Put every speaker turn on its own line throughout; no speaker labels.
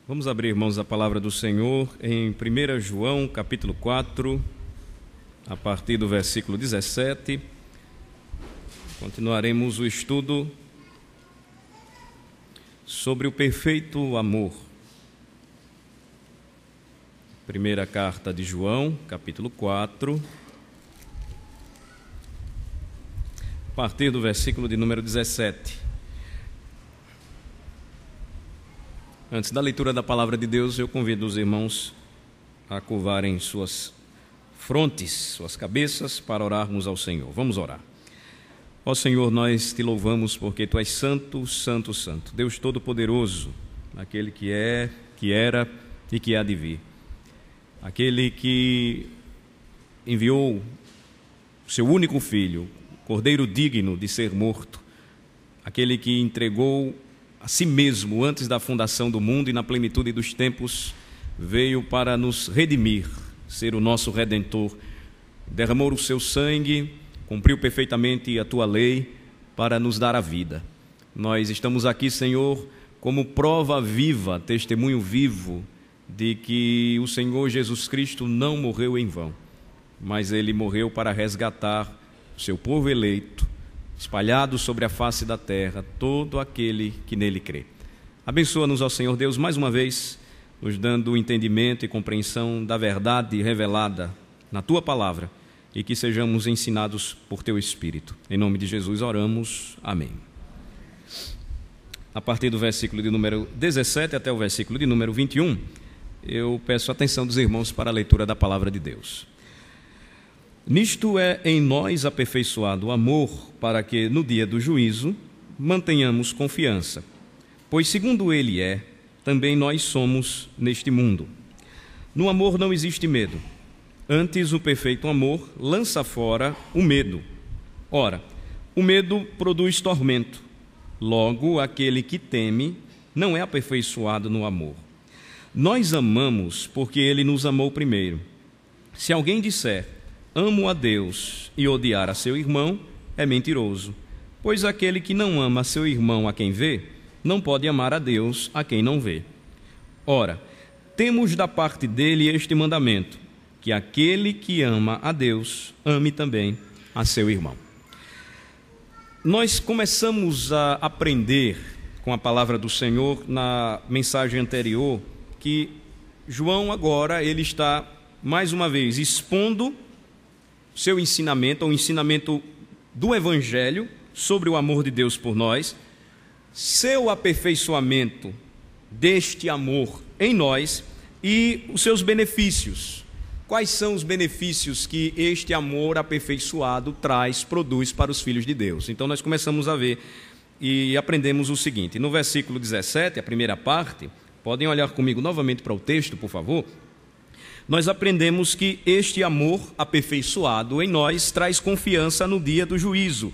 Vamos abrir, irmãos, a palavra do Senhor em 1 João, capítulo 4, a partir do versículo 17. Continuaremos o estudo sobre o perfeito amor. Primeira carta de João, capítulo 4, a partir do versículo de número 17. Antes da leitura da palavra de Deus, eu convido os irmãos a curvarem suas frontes, suas cabeças, para orarmos ao Senhor. Vamos orar. Ó Senhor, nós te louvamos porque Tu és santo, santo, santo, Deus Todo-Poderoso, aquele que é, que era e que há de vir. Aquele que enviou o Seu único Filho, Cordeiro digno de ser morto, aquele que entregou a si mesmo antes da fundação do mundo e na plenitude dos tempos, veio para nos redimir, ser o nosso Redentor, derramou o seu sangue, cumpriu perfeitamente a Tua lei para nos dar a vida. Nós estamos aqui, Senhor, como prova viva, testemunho vivo de que o Senhor Jesus Cristo não morreu em vão, mas Ele morreu para resgatar o seu povo eleito, espalhado sobre a face da terra, todo aquele que nele crê. Abençoa-nos, ó Senhor Deus, mais uma vez, nos dando entendimento e compreensão da verdade revelada na Tua palavra, e que sejamos ensinados por Teu Espírito. Em nome de Jesus oramos. Amém. A partir do versículo de número 17 até o versículo de número 21, eu peço a atenção dos irmãos para a leitura da palavra de Deus. Nisto é em nós aperfeiçoado o amor, para que, no dia do juízo, mantenhamos confiança. Pois, segundo Ele é, também nós somos neste mundo. No amor não existe medo. Antes, o perfeito amor lança fora o medo. Ora, o medo produz tormento. Logo, aquele que teme não é aperfeiçoado no amor. Nós amamos porque Ele nos amou primeiro. Se alguém disser: amo a Deus, e odiar a seu irmão, é mentiroso. Pois aquele que não ama seu irmão a quem vê, não pode amar a Deus a quem não vê. Ora, temos da parte dele este mandamento, que aquele que ama a Deus, ame também a seu irmão. Nós começamos a aprender com a palavra do Senhor na mensagem anterior, que João agora ele está mais uma vez expondo seu ensinamento, o ensinamento do Evangelho sobre o amor de Deus por nós, seu aperfeiçoamento deste amor em nós e os seus benefícios. Quais são os benefícios que este amor aperfeiçoado produz para os filhos de Deus? Então nós começamos a ver e aprendemos o seguinte: no versículo 17, a primeira parte, podem olhar comigo novamente para o texto, por favor. Nós aprendemos que este amor aperfeiçoado em nós traz confiança no dia do juízo.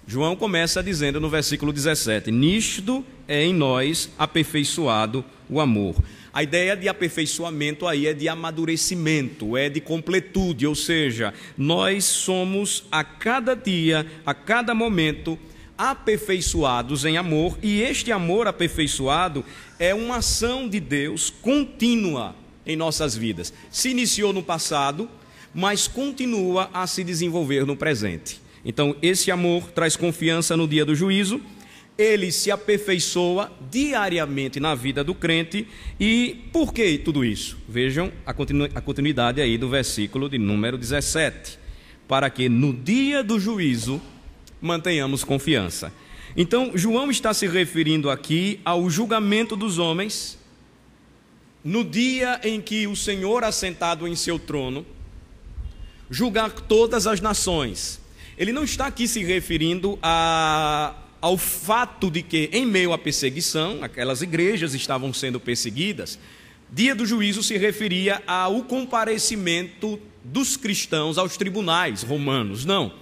João começa dizendo no versículo 17: nisto é em nós aperfeiçoado o amor. A ideia de aperfeiçoamento aí é de amadurecimento, é de completude, ou seja, nós somos a cada dia, a cada momento, aperfeiçoados em amor, e este amor aperfeiçoado é uma ação de Deus contínua em nossas vidas. Se iniciou no passado, mas continua a se desenvolver no presente. Então, esse amor traz confiança no dia do juízo, ele se aperfeiçoa diariamente na vida do crente. E por que tudo isso? Vejam a continuidade aí do versículo de número 17. Para que no dia do juízo mantenhamos confiança. Então, João está se referindo aqui ao julgamento dos homens, no dia em que o Senhor, assentado em seu trono, julgar todas as nações. Ele não está aqui se referindo ao fato de que, em meio à perseguição, aquelas igrejas estavam sendo perseguidas. Dia do juízo se referia ao comparecimento dos cristãos aos tribunais romanos. Não,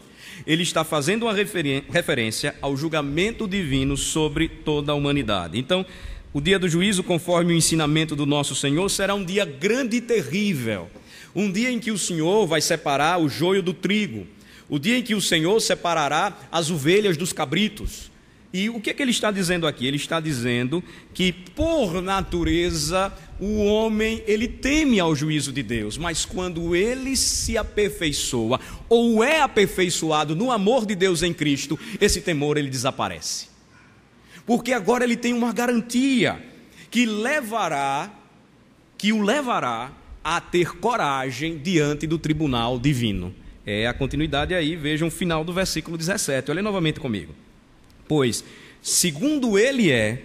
ele está fazendo uma referência ao julgamento divino sobre toda a humanidade. Então, o dia do juízo, conforme o ensinamento do nosso Senhor, será um dia grande e terrível. Um dia em que o Senhor vai separar o joio do trigo. O dia em que o Senhor separará as ovelhas dos cabritos. E o que é que ele está dizendo aqui? Ele está dizendo que, por natureza, o homem, ele teme ao juízo de Deus, mas quando ele se aperfeiçoa, ou é aperfeiçoado no amor de Deus em Cristo, esse temor ele desaparece. Porque agora ele tem uma garantia que o levará a ter coragem diante do tribunal divino. É a continuidade aí, vejam o final do versículo 17, olhem novamente comigo. Pois, segundo ele é,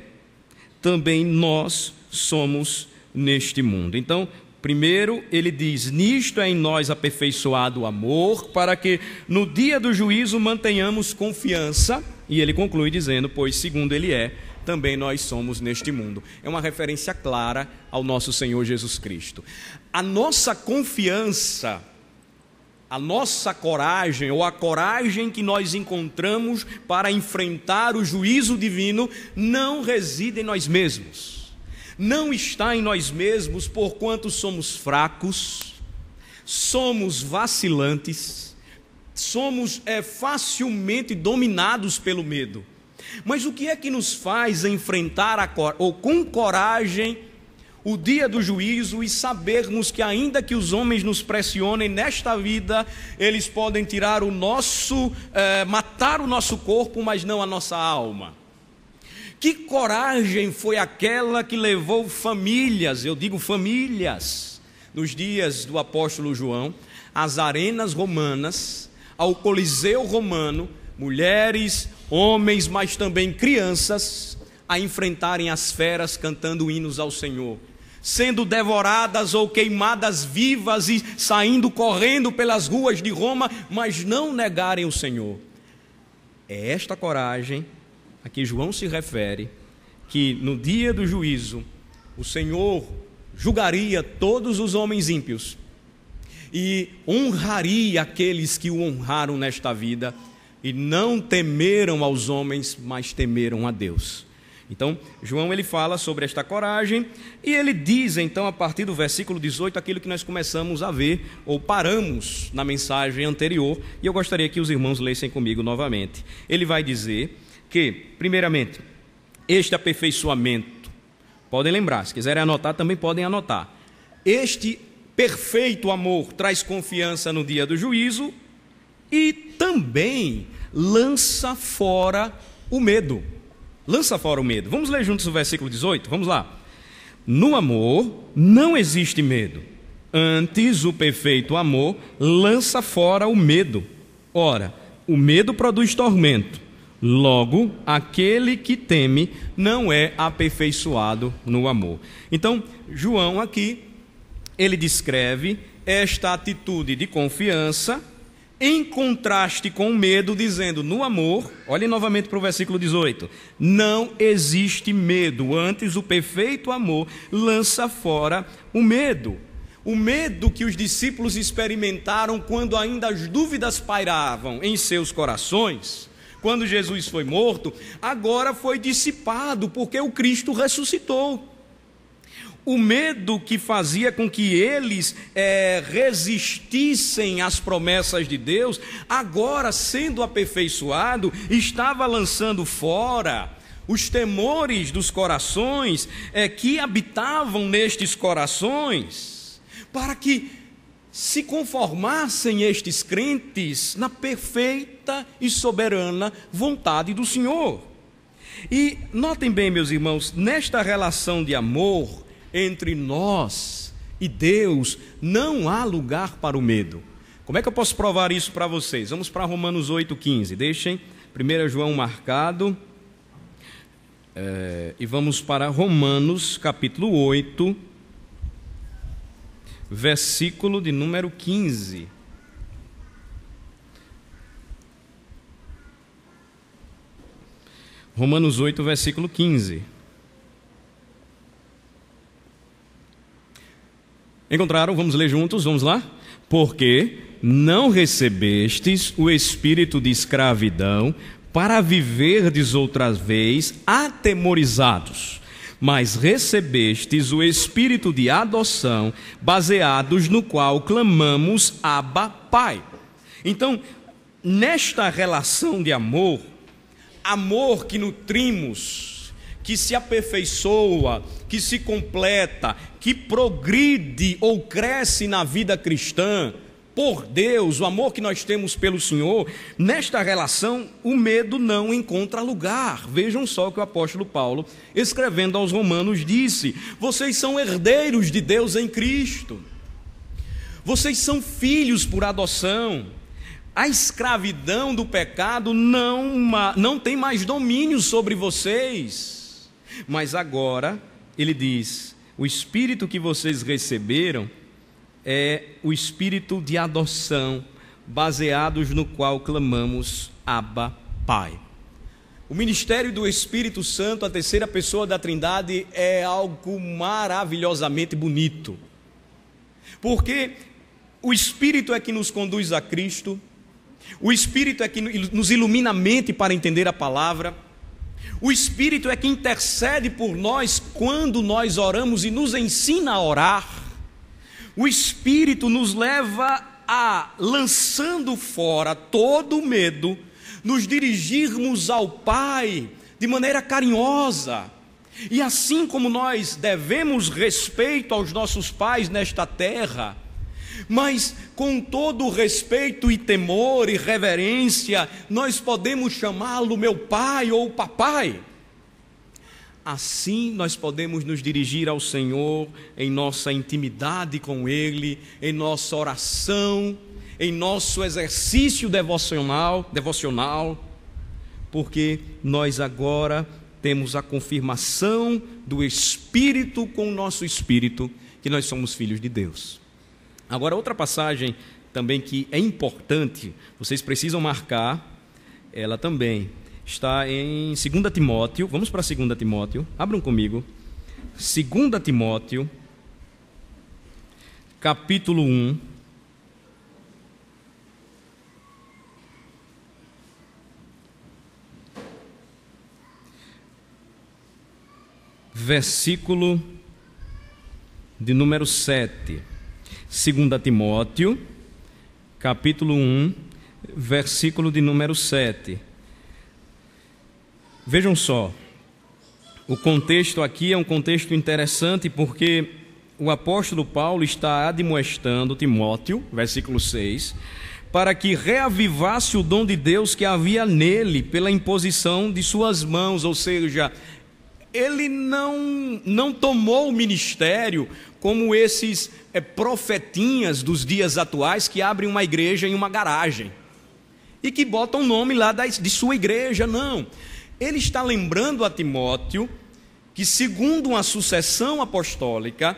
também nós somos neste mundo. Então, primeiro ele diz, nisto é em nós aperfeiçoado o amor, para que no dia do juízo mantenhamos confiança. E ele conclui dizendo, pois segundo ele é, também nós somos neste mundo. É uma referência clara ao nosso Senhor Jesus Cristo. A nossa confiança, a nossa coragem, ou a coragem que nós encontramos para enfrentar o juízo divino, não reside em nós mesmos. Não está em nós mesmos, porquanto somos fracos, somos vacilantes, somos facilmente dominados pelo medo. Mas o que é que nos faz enfrentar ou com coragem o dia do juízo e sabermos que ainda que os homens nos pressionem nesta vida, eles podem tirar matar o nosso corpo, mas não a nossa alma? Que coragem foi aquela que levou famílias, eu digo famílias, nos dias do apóstolo João, às arenas romanas, ao Coliseu romano, mulheres, homens, mas também crianças, a enfrentarem as feras cantando hinos ao Senhor, sendo devoradas ou queimadas vivas e saindo correndo pelas ruas de Roma, mas não negarem o Senhor. É esta coragem a que João se refere, que no dia do juízo o Senhor julgaria todos os homens ímpios e honraria aqueles que o honraram nesta vida e não temeram aos homens, mas temeram a Deus. Então, João ele fala sobre esta coragem e ele diz então a partir do versículo 18 aquilo que nós começamos a ver ou paramos na mensagem anterior, e eu gostaria que os irmãos lessem comigo novamente. Ele vai dizer que, primeiramente, este aperfeiçoamento, podem lembrar, se quiserem anotar também podem anotar, este perfeito amor traz confiança no dia do juízo e também lança fora o medo. Lança fora o medo. Vamos ler juntos o versículo 18? Vamos lá. No amor não existe medo. Antes, o perfeito amor lança fora o medo. Ora, o medo produz tormento. Logo, aquele que teme não é aperfeiçoado no amor. Então, João aqui, ele descreve esta atitude de confiança em contraste com o medo, dizendo, no amor, olhem novamente para o versículo 18, não existe medo, antes o perfeito amor lança fora o medo. O medo que os discípulos experimentaram quando ainda as dúvidas pairavam em seus corações, quando Jesus foi morto, agora foi dissipado, porque o Cristo ressuscitou. O medo que fazia com que eles resistissem às promessas de Deus, agora sendo aperfeiçoado, estava lançando fora os temores dos corações que habitavam nestes corações, para que se conformassem estes crentes na perfeita e soberana vontade do Senhor. E notem bem, meus irmãos, nesta relação de amor entre nós e Deus, não há lugar para o medo. Como é que eu posso provar isso para vocês? Vamos para Romanos 8,15. Deixem 1 João marcado. E vamos para Romanos capítulo 8, versículo de número 15. Romanos 8, versículo 15. Encontraram? Vamos ler juntos, vamos lá? Porque não recebestes o espírito de escravidão para viverdes outra vez atemorizados, mas recebestes o espírito de adoção, baseados no qual clamamos Abba, Pai. Então, nesta relação de amor, amor que nutrimos, que se aperfeiçoa, que se completa, que progride ou cresce na vida cristã, por Deus, o amor que nós temos pelo Senhor, nesta relação o medo não encontra lugar. Vejam só o que o apóstolo Paulo, escrevendo aos Romanos, disse: vocês são herdeiros de Deus em Cristo, vocês são filhos por adoção, a escravidão do pecado não tem mais domínio sobre vocês, mas agora, ele diz, o Espírito que vocês receberam é o Espírito de adoção, baseados no qual clamamos Abba, Pai. O ministério do Espírito Santo, a terceira pessoa da Trindade, é algo maravilhosamente bonito, porque o Espírito é que nos conduz a Cristo, o Espírito é que nos ilumina a mente para entender a palavra, o Espírito é que intercede por nós quando nós oramos e nos ensina a orar. O Espírito nos leva a, lançando fora todo o medo, nos dirigirmos ao Pai de maneira carinhosa. E assim como nós devemos respeito aos nossos pais nesta terra, mas com todo o respeito e temor e reverência, nós podemos chamá-lo meu pai ou papai. Assim nós podemos nos dirigir ao Senhor em nossa intimidade com Ele, em nossa oração, em nosso exercício devocional, porque nós agora temos a confirmação do Espírito com o nosso Espírito, que nós somos filhos de Deus. Agora, outra passagem também que é importante, vocês precisam marcar, ela também está em 2 Timóteo, vamos para 2 Timóteo, abram comigo, 2 Timóteo, capítulo 1, versículo de número 7. 2 Timóteo, capítulo 1, versículo de número 7. Vejam só, o contexto aqui é um contexto interessante, porque o apóstolo Paulo está admoestando Timóteo, versículo 6, para que reavivasse o dom de Deus que havia nele pela imposição de suas mãos, ou seja, ele não tomou o ministério como esses profetinhas dos dias atuais que abrem uma igreja em uma garagem e que botam o nome lá de sua igreja, não. Ele está lembrando a Timóteo que, segundo uma sucessão apostólica,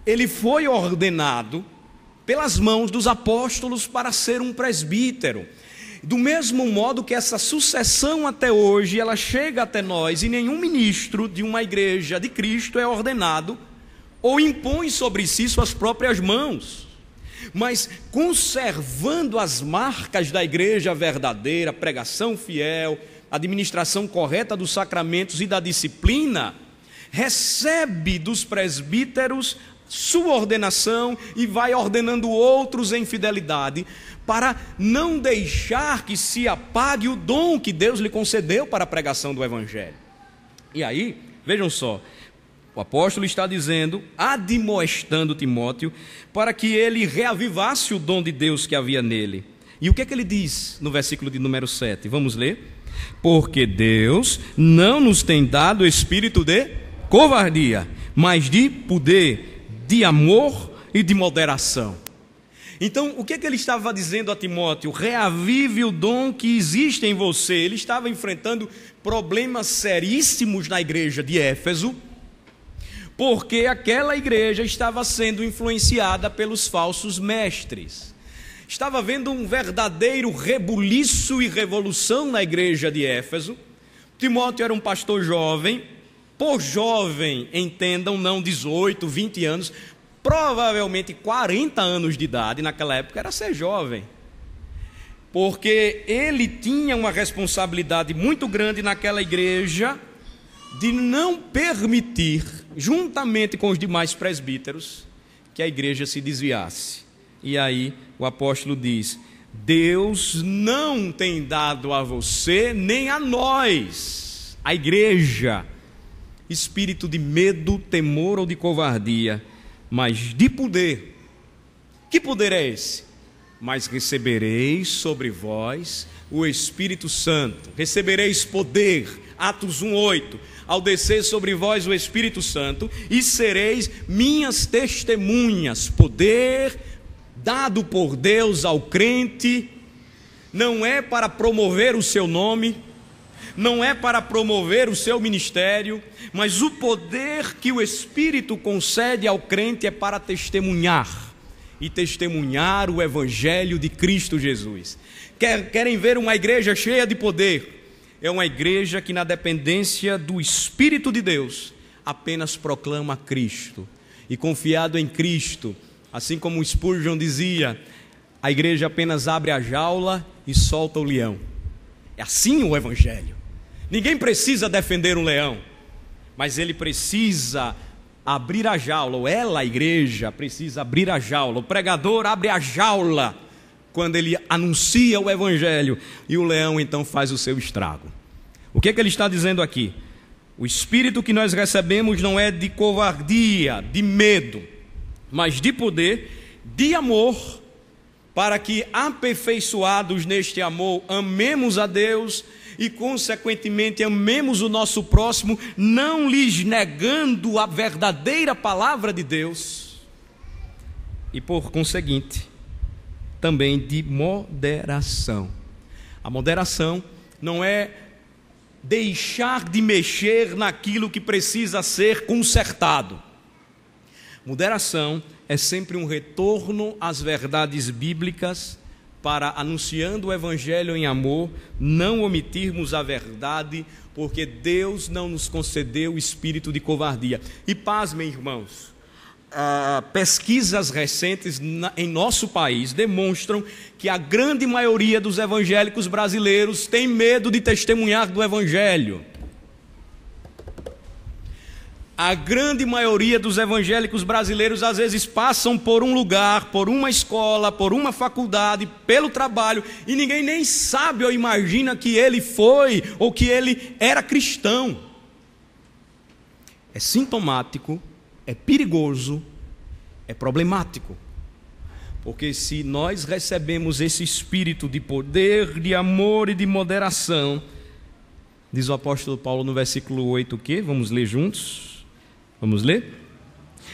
ele foi ordenado pelas mãos dos apóstolos para ser um presbítero. Do mesmo modo que essa sucessão até hoje, ela chega até nós, e nenhum ministro de uma igreja de Cristo é ordenado ou impõe sobre si suas próprias mãos, mas conservando as marcas da igreja verdadeira, pregação fiel, administração correta dos sacramentos e da disciplina, recebe dos presbíteros sua ordenação e vai ordenando outros em fidelidade, para não deixar que se apague o dom que Deus lhe concedeu para a pregação do Evangelho. E aí, vejam só, o apóstolo está dizendo, admoestando Timóteo, para que ele reavivasse o dom de Deus que havia nele. E o que é que ele diz no versículo de número 7? Vamos ler? Porque Deus não nos tem dado espírito de covardia, mas de poder, de amor e de moderação. Então, o que é que ele estava dizendo a Timóteo? Reavive o dom que existe em você. Ele estava enfrentando problemas seríssimos na igreja de Éfeso, porque aquela igreja estava sendo influenciada pelos falsos mestres. Estava havendo um verdadeiro rebuliço e revolução na igreja de Éfeso. Timóteo era um pastor jovem, por jovem, entendam, não 18, 20 anos, provavelmente 40 anos de idade, naquela época era ser jovem, porque ele tinha uma responsabilidade muito grande naquela igreja, de não permitir, juntamente com os demais presbíteros, que a igreja se desviasse. E aí o apóstolo diz, Deus não tem dado a você, nem a nós, a igreja, espírito de medo, temor ou de covardia, mas de poder. Que poder é esse? Mas recebereis sobre vós o Espírito Santo, recebereis poder, Atos 1:8, ao descer sobre vós o Espírito Santo, e sereis minhas testemunhas. Poder dado por Deus ao crente, não é para promover o seu nome, não é para promover o seu ministério, mas o poder que o Espírito concede ao crente é para testemunhar, e testemunhar o Evangelho de Cristo Jesus. Querem ver uma igreja cheia de poder? É uma igreja que, na dependência do Espírito de Deus, apenas proclama Cristo, e confiado em Cristo, assim como Spurgeon dizia, a igreja apenas abre a jaula e solta o leão. É assim o Evangelho. Ninguém precisa defender um leão, mas ele precisa abrir a jaula, ou ela, a igreja, precisa abrir a jaula. O pregador abre a jaula quando ele anuncia o Evangelho, e o leão então faz o seu estrago. O que é que ele está dizendo aqui? O Espírito que nós recebemos não é de covardia, de medo, mas de poder, de amor, para que, aperfeiçoados neste amor, amemos a Deus e, consequentemente, amemos o nosso próximo, não lhes negando a verdadeira palavra de Deus, e, por conseguinte, também de moderação. A moderação não é deixar de mexer naquilo que precisa ser consertado. Moderação é sempre um retorno às verdades bíblicas para, anunciando o Evangelho em amor, não omitirmos a verdade, porque Deus não nos concedeu o espírito de covardia. E pasmem, irmãos, pesquisas recentes em nosso país demonstram que a grande maioria dos evangélicos brasileiros tem medo de testemunhar do Evangelho. A grande maioria dos evangélicos brasileiros às vezes passam por um lugar, por uma escola, por uma faculdade, pelo trabalho, e ninguém nem sabe ou imagina que ele foi ou que ele era cristão. É sintomático, é perigoso, é problemático, porque se nós recebemos esse espírito de poder, de amor e de moderação, diz o apóstolo Paulo no versículo 8 o quê? Vamos ler juntos? Vamos ler?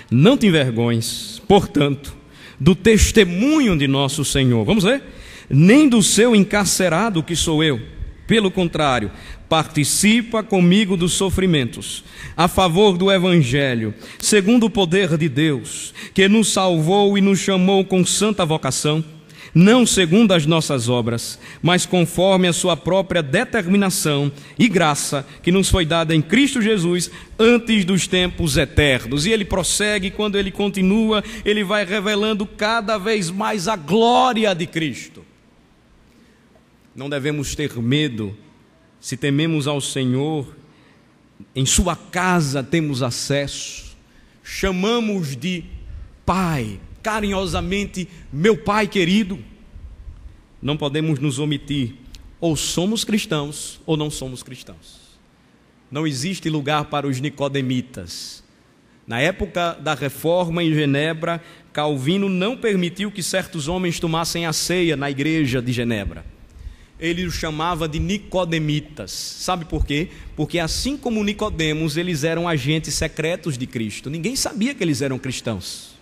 Não te envergonhes, portanto, do testemunho de nosso Senhor. Vamos ler? Nem do seu encarcerado que sou eu. Pelo contrário, participa comigo dos sofrimentos, a favor do Evangelho, segundo o poder de Deus, que nos salvou e nos chamou com santa vocação, não segundo as nossas obras, mas conforme a sua própria determinação e graça que nos foi dada em Cristo Jesus antes dos tempos eternos. E ele prossegue, quando ele continua, ele vai revelando cada vez mais a glória de Cristo. Não devemos ter medo. Se tememos ao Senhor, em sua casa temos acesso, chamamos de Pai, carinhosamente, meu Pai querido. Não podemos nos omitir, ou somos cristãos ou não somos cristãos. Não existe lugar para os nicodemitas. Na época da reforma em Genebra, Calvino não permitiu que certos homens tomassem a ceia na igreja de Genebra. Ele os chamava de nicodemitas. Sabe por quê? Porque assim como Nicodemos, eles eram agentes secretos de Cristo. Ninguém sabia que eles eram cristãos.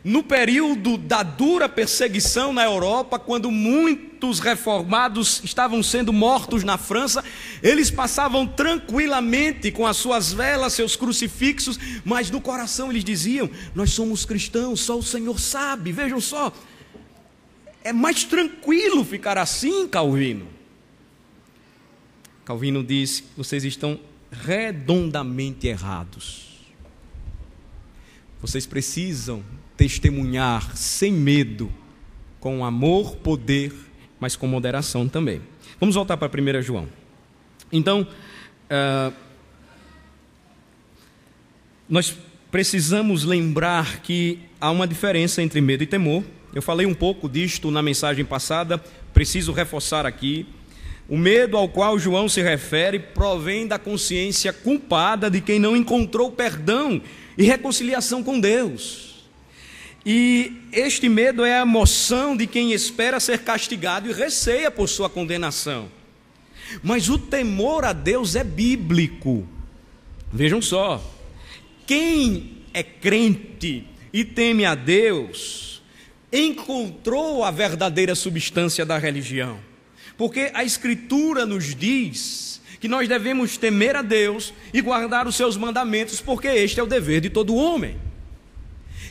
No período da dura perseguição na Europa, quando muitos reformados estavam sendo mortos na França, eles passavam tranquilamente com as suas velas, seus crucifixos, mas no coração eles diziam: nós somos cristãos, só o Senhor sabe. Vejam só, é mais tranquilo ficar assim, Calvino. Calvino diz: vocês estão redondamente errados. Vocês precisam testemunhar sem medo, com amor, poder, mas com moderação também. Vamos voltar para 1 João. Então, nós precisamos lembrar que há uma diferença entre medo e temor, eu falei um pouco disto na mensagem passada, preciso reforçar aqui. O medo ao qual João se refere provém da consciência culpada de quem não encontrou perdão e reconciliação com Deus. E este medo é a emoção de quem espera ser castigado e receia por sua condenação. Mas o temor a Deus é bíblico. Vejam só, quem é crente e teme a Deus encontrou a verdadeira substância da religião. Porque a Escritura nos diz que nós devemos temer a Deus e guardar os seus mandamentos, porque este é o dever de todo homem.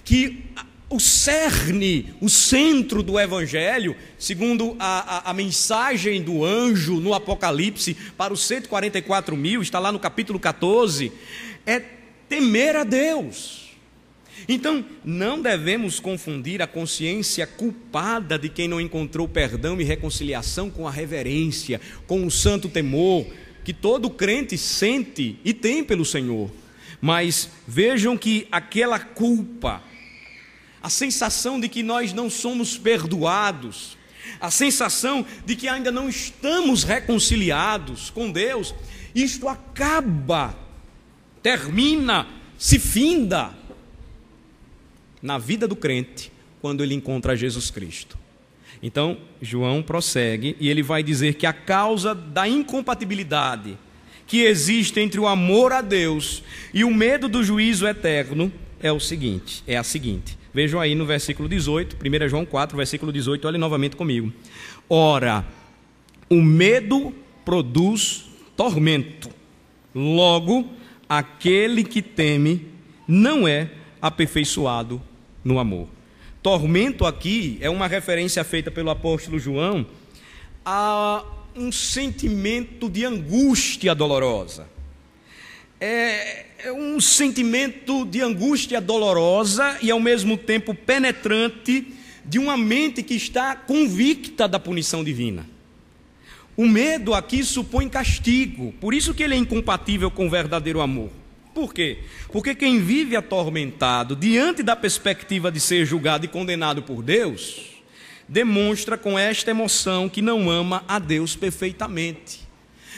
Que o cerne, o centro do Evangelho, segundo a mensagem do anjo no Apocalipse para os 144.000, está lá no capítulo 14, é temer a Deus. Então, não devemos confundir a consciência culpada de quem não encontrou perdão e reconciliação com a reverência, com o santo temor que todo crente sente e tem pelo Senhor. Mas vejam que aquela culpa, a sensação de que nós não somos perdoados, a sensação de que ainda não estamos reconciliados com Deus, isto acaba, termina, se finda na vida do crente quando ele encontra Jesus Cristo. Então, João prossegue e ele vai dizer que a causa da incompatibilidade que existe entre o amor a Deus e o medo do juízo eterno é a seguinte. Vejam aí no versículo 18, 1 João 4, versículo 18, olhem novamente comigo. Ora, o medo produz tormento. Logo, aquele que teme não é aperfeiçoado no amor. Tormento aqui é uma referência feita pelo apóstolo João a um sentimento de angústia dolorosa. É um sentimento de angústia dolorosa e ao mesmo tempo penetrante de uma mente que está convicta da punição divina. O medo aqui supõe castigo, por isso que ele é incompatível com o verdadeiro amor. Por quê? Porque quem vive atormentado diante da perspectiva de ser julgado e condenado por Deus, demonstra com esta emoção que não ama a Deus perfeitamente.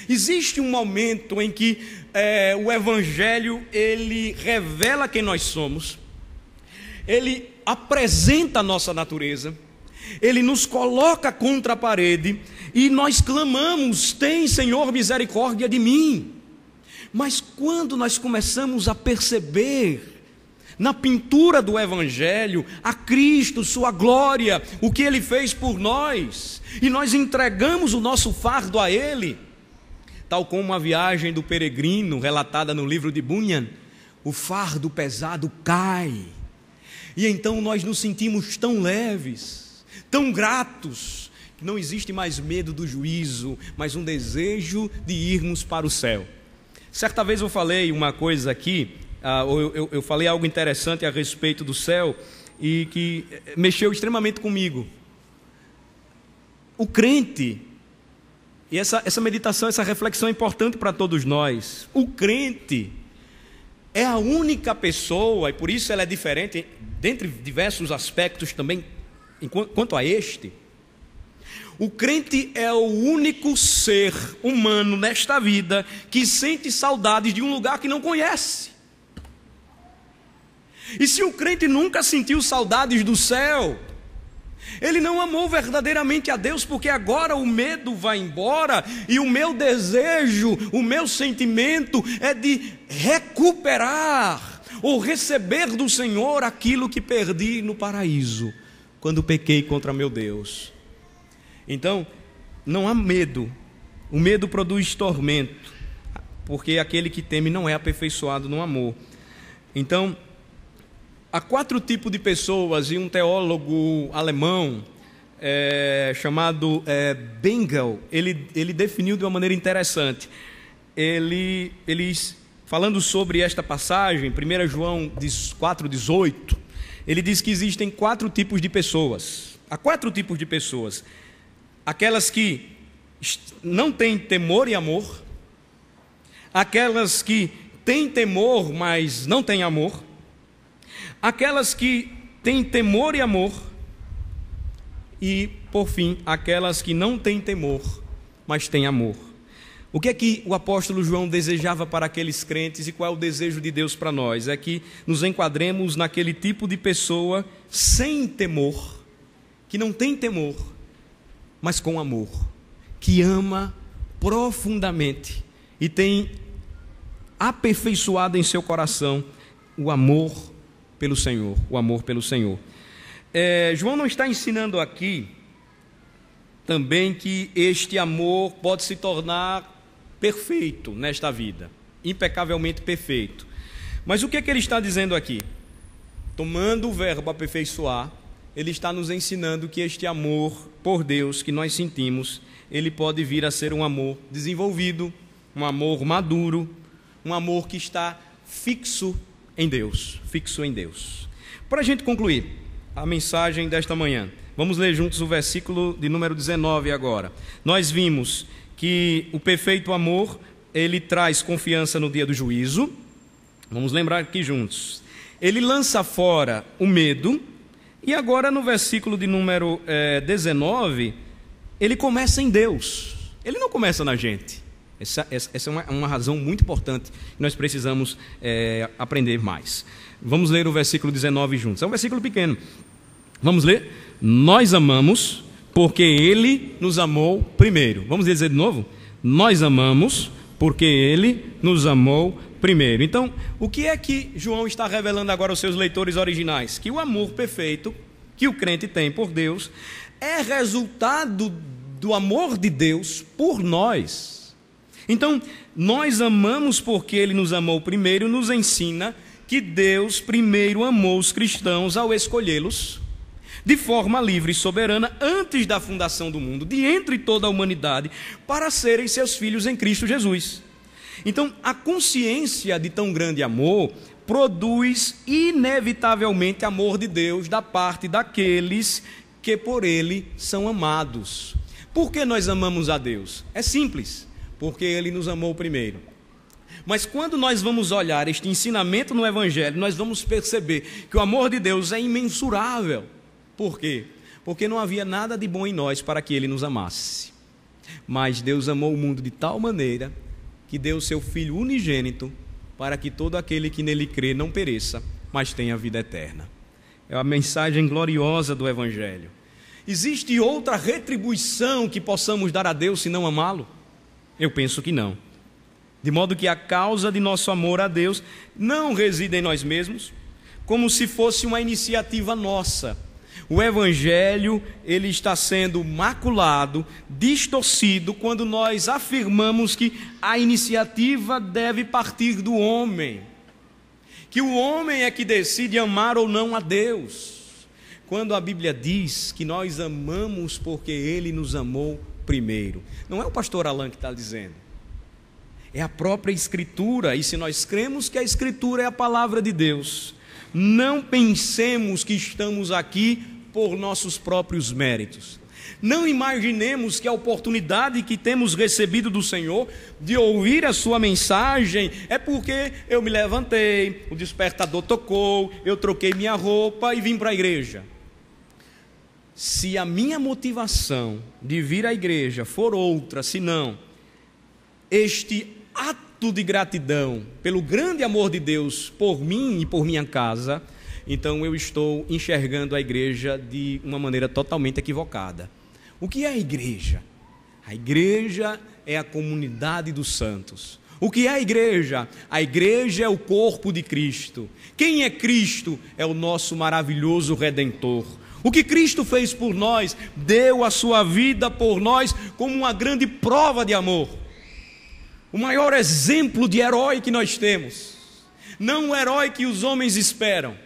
Existe um momento em que o Evangelho, ele revela quem nós somos, ele apresenta a nossa natureza, ele nos coloca contra a parede e nós clamamos: tem, Senhor, misericórdia de mim. Mas quando nós começamos a perceber na pintura do Evangelho a Cristo, sua glória, o que Ele fez por nós, e nós entregamos o nosso fardo a Ele, tal como a viagem do peregrino relatada no livro de Bunyan, o fardo pesado cai, e então nós nos sentimos tão leves, tão gratos, que não existe mais medo do juízo, mas um desejo de irmos para o céu. Certa vez eu falei uma coisa aqui, eu falei algo interessante a respeito do céu e que mexeu extremamente comigo. O crente, e essa meditação, essa reflexão é importante para todos nós. O crente é a única pessoa, e por isso ela é diferente, dentre diversos aspectos também, quanto a este. O crente é o único ser humano nesta vida que sente saudades de um lugar que não conhece. E se o crente nunca sentiu saudades do céu, ele não amou verdadeiramente a Deus, porque agora o medo vai embora e o meu desejo, o meu sentimento é de recuperar ou receber do Senhor aquilo que perdi no paraíso, quando pequei contra meu Deus. Então, não há medo. O medo produz tormento, porque aquele que teme não é aperfeiçoado no amor. Então, há 4 tipos de pessoas, e um teólogo alemão chamado Bengel, ele definiu de uma maneira interessante. Ele falando sobre esta passagem, 1 João 4,18, ele diz que existem 4 tipos de pessoas. Há 4 tipos de pessoas. Aquelas que não têm temor e amor, aquelas que têm temor, mas não têm amor, aquelas que têm temor e amor, e, por fim, aquelas que não têm temor, mas têm amor. O que é que o apóstolo João desejava para aqueles crentes e qual é o desejo de Deus para nós? É que nos enquadremos naquele tipo de pessoa sem temor, que não tem temor, mas com amor, que ama profundamente e tem aperfeiçoado em seu coração o amor pelo Senhor, o amor pelo Senhor. João não está ensinando aqui também que este amor pode se tornar perfeito nesta vida, impecavelmente perfeito. Mas o que é que ele está dizendo aqui? Tomando o verbo aperfeiçoar, ele está nos ensinando que este amor por Deus que nós sentimos, ele pode vir a ser um amor desenvolvido, um amor maduro, um amor que está fixo em Deus, fixo em Deus. Para a gente concluir a mensagem desta manhã, vamos ler juntos o versículo de número 19 agora. Nós vimos que o perfeito amor, ele traz confiança no dia do juízo. Vamos lembrar aqui juntos. Ele lança fora o medo. E agora no versículo de número 19, ele começa em Deus. Ele não começa na gente. Essa é uma razão muito importante que nós precisamos aprender mais. Vamos ler o versículo 19 juntos. É um versículo pequeno. Vamos ler? Nós amamos porque Ele nos amou primeiro. Vamos dizer de novo? Nós amamos porque Ele nos amou primeiro. Então, o que é que João está revelando agora aos seus leitores originais? Que o amor perfeito que o crente tem por Deus é resultado do amor de Deus por nós. Então, nós amamos porque Ele nos amou primeiro, nos ensina que Deus primeiro amou os cristãos ao escolhê-los de forma livre e soberana, antes da fundação do mundo, de entre toda a humanidade, para serem seus filhos em Cristo Jesus. Então, a consciência de tão grande amor produz inevitavelmente amor de Deus da parte daqueles que por Ele são amados. Por que nós amamos a Deus? É simples, porque Ele nos amou primeiro. Mas quando nós vamos olhar este ensinamento no Evangelho, nós vamos perceber que o amor de Deus é imensurável. Por quê? Porque não havia nada de bom em nós para que Ele nos amasse. Mas Deus amou o mundo de tal maneira que deu o seu Filho unigênito para que todo aquele que nele crê não pereça, mas tenha vida eterna. É a mensagem gloriosa do Evangelho. Existe outra retribuição que possamos dar a Deus se não amá-lo? Eu penso que não. De modo que a causa de nosso amor a Deus não reside em nós mesmos, como se fosse uma iniciativa nossa. O Evangelho, ele está sendo maculado, distorcido, quando nós afirmamos que a iniciativa deve partir do homem, que o homem é que decide amar ou não a Deus, quando a Bíblia diz que nós amamos porque Ele nos amou primeiro. Não é o pastor Alain que está dizendo, é a própria Escritura, e se nós cremos que a Escritura é a palavra de Deus, não pensemos que estamos aqui por nossos próprios méritos. Não imaginemos que a oportunidade que temos recebido do Senhor de ouvir a sua mensagem é porque eu me levantei, o despertador tocou, eu troquei minha roupa e vim para a igreja. Se a minha motivação de vir à igreja for outra, senão este ato de gratidão pelo grande amor de Deus por mim e por minha casa, então eu estou enxergando a igreja de uma maneira totalmente equivocada. O que é a igreja? A igreja é a comunidade dos santos. O que é a igreja? A igreja é o corpo de Cristo. Quem é Cristo? É o nosso maravilhoso Redentor. O que Cristo fez por nós, deu a sua vida por nós como uma grande prova de amor. O maior exemplo de herói que nós temos. Não o herói que os homens esperam,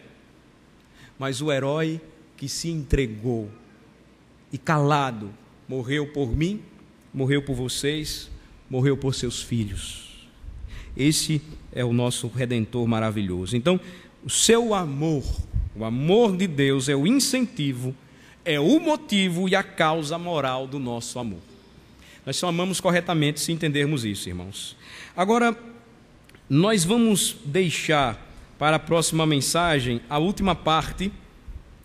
mas o herói que se entregou e calado, morreu por mim, morreu por vocês, morreu por seus filhos. Esse é o nosso Redentor maravilhoso. Então, o seu amor, o amor de Deus é o incentivo, é o motivo e a causa moral do nosso amor. Nós só amamos corretamente se entendermos isso, irmãos. Agora, nós vamos deixar para a próxima mensagem a última parte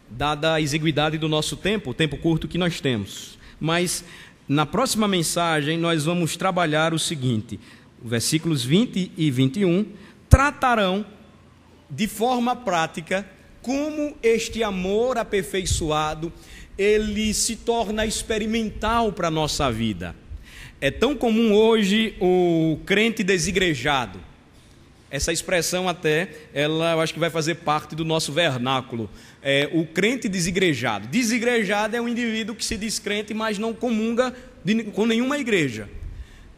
dada a exiguidade do nosso tempo, o tempo curto que nós temos. Mas na próxima mensagem nós vamos trabalhar o seguinte: versículos 20 e 21 tratarão de forma prática como este amor aperfeiçoado ele se torna experimental para a nossa vida. É tão comum hoje o crente desigrejado. Essa expressão até, eu acho que vai fazer parte do nosso vernáculo. O crente desigrejado. Desigrejado é um indivíduo que se diz crente, mas não comunga com nenhuma igreja.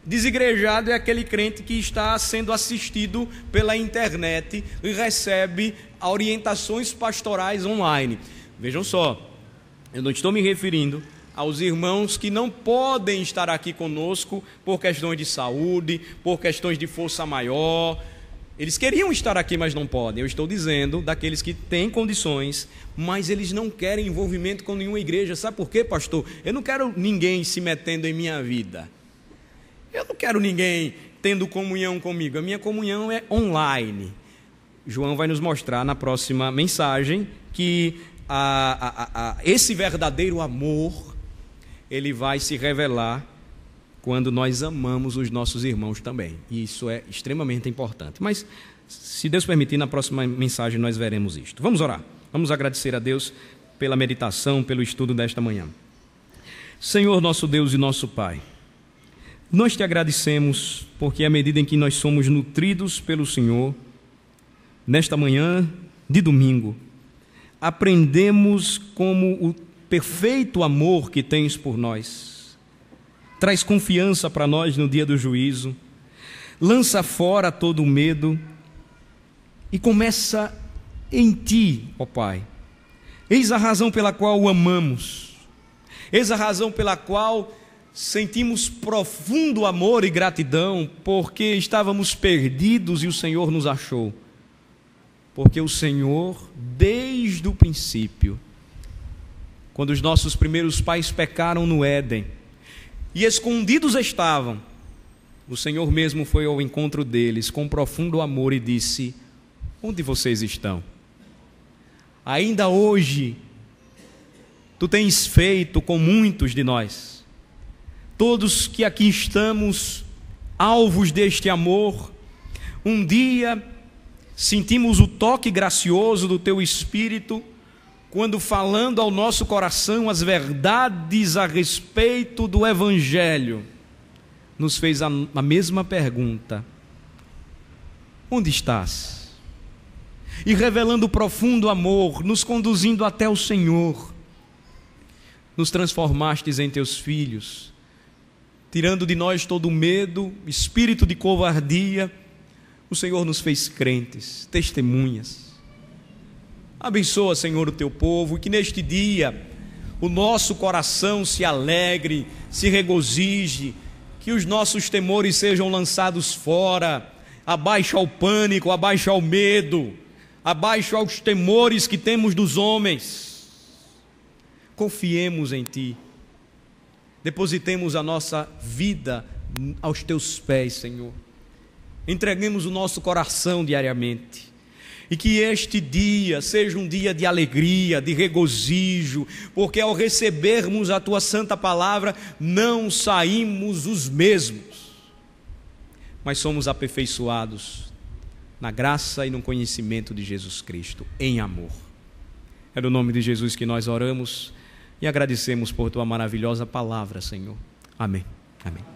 Desigrejado é aquele crente que está sendo assistido pela internet e recebe orientações pastorais online. Vejam só, eu não estou me referindo aos irmãos que não podem estar aqui conosco por questões de saúde, por questões de força maior. Eles queriam estar aqui, mas não podem. Eu estou dizendo daqueles que têm condições, mas eles não querem envolvimento com nenhuma igreja. Sabe por quê, pastor? Eu não quero ninguém se metendo em minha vida. Eu não quero ninguém tendo comunhão comigo. A minha comunhão é online. João vai nos mostrar na próxima mensagem que esse verdadeiro amor, ele vai se revelar quando nós amamos os nossos irmãos também. E isso é extremamente importante. Mas, se Deus permitir, na próxima mensagem nós veremos isto. Vamos orar. Vamos agradecer a Deus pela meditação, pelo estudo desta manhã. Senhor, nosso Deus e nosso Pai, nós te agradecemos porque à medida em que nós somos nutridos pelo Senhor, nesta manhã de domingo, aprendemos como o perfeito amor que tens por nós traz confiança para nós no dia do juízo, lança fora todo o medo e começa em Ti, ó Pai. Eis a razão pela qual o amamos, eis a razão pela qual sentimos profundo amor e gratidão, porque estávamos perdidos e o Senhor nos achou. Porque o Senhor, desde o princípio, quando os nossos primeiros pais pecaram no Éden, e escondidos estavam, o Senhor mesmo foi ao encontro deles com profundo amor e disse: onde vocês estão? Ainda hoje, Tu tens feito com muitos de nós, todos que aqui estamos, alvos deste amor. Um dia sentimos o toque gracioso do Teu Espírito, quando falando ao nosso coração as verdades a respeito do Evangelho, nos fez a mesma pergunta: onde estás? E revelando profundo amor, nos conduzindo até o Senhor, nos transformastes em Teus filhos, tirando de nós todo o medo, espírito de covardia. O Senhor nos fez crentes, testemunhas. Abençoa, Senhor, o Teu povo, e que neste dia o nosso coração se alegre, se regozije, que os nossos temores sejam lançados fora, abaixo ao pânico, abaixo ao medo, abaixo aos temores que temos dos homens. Confiemos em Ti, depositemos a nossa vida aos Teus pés, Senhor, entreguemos o nosso coração diariamente. E que este dia seja um dia de alegria, de regozijo, porque ao recebermos a Tua santa palavra, não saímos os mesmos, mas somos aperfeiçoados na graça e no conhecimento de Jesus Cristo, em amor. É no nome de Jesus que nós oramos e agradecemos por Tua maravilhosa palavra, Senhor. Amém. Amém.